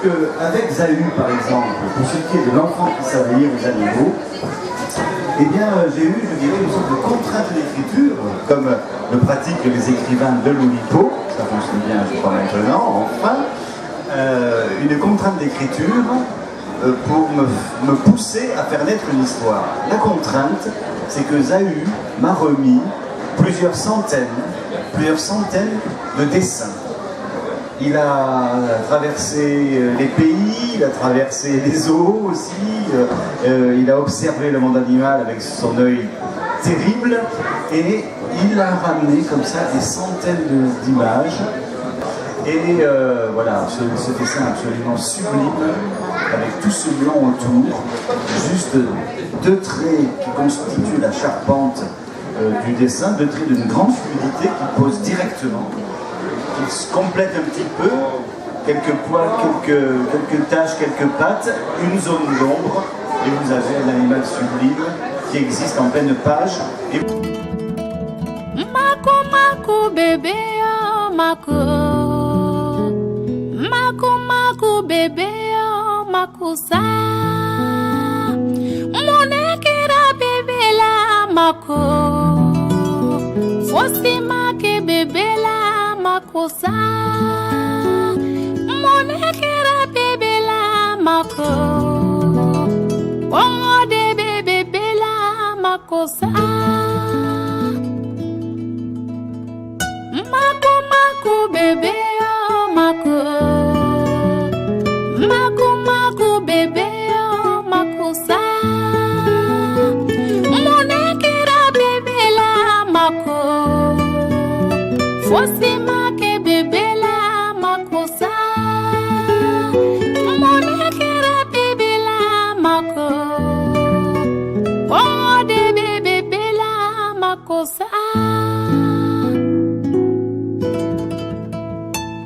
qu'avec Zahu, par exemple, pour ce qui est de l'enfant qui savait lire les animaux, eh bien, j'ai eu, je dirais, une sorte de contrainte d'écriture, comme le pratiquent les écrivains de l'Oulipo, ça fonctionne bien, je crois, maintenant, enfin, une contrainte d'écriture pour me pousser à faire naître une histoire. La contrainte, c'est que Zahu m'a remis plusieurs centaines de dessins. Il a traversé les pays, il a traversé les eaux aussi, il a observé le monde animal avec son œil terrible et il a ramené comme ça des centaines d'images. Et voilà, ce dessin absolument sublime, avec tout ce blanc autour, juste deux traits qui constituent la charpente du dessin, deux traits d'une grande fluidité qui posent directement, qui se complètent un petit peu, quelques poils, quelques taches, quelques pattes, une zone d'ombre, et vous avez un animal sublime qui existe en pleine page. Et... Mako mako bébé oh mako. Mako mako bébé oh mako sa. Monekera bébé la mako. Fosi make bébé la mako sa. Monekera bébé la mako. Oh de bébé la mako sa. Mako mako bébé oh mako. Mako mako bébé oh mako sa. Monekera bébé la mako. Fosi make bébé la mako sa.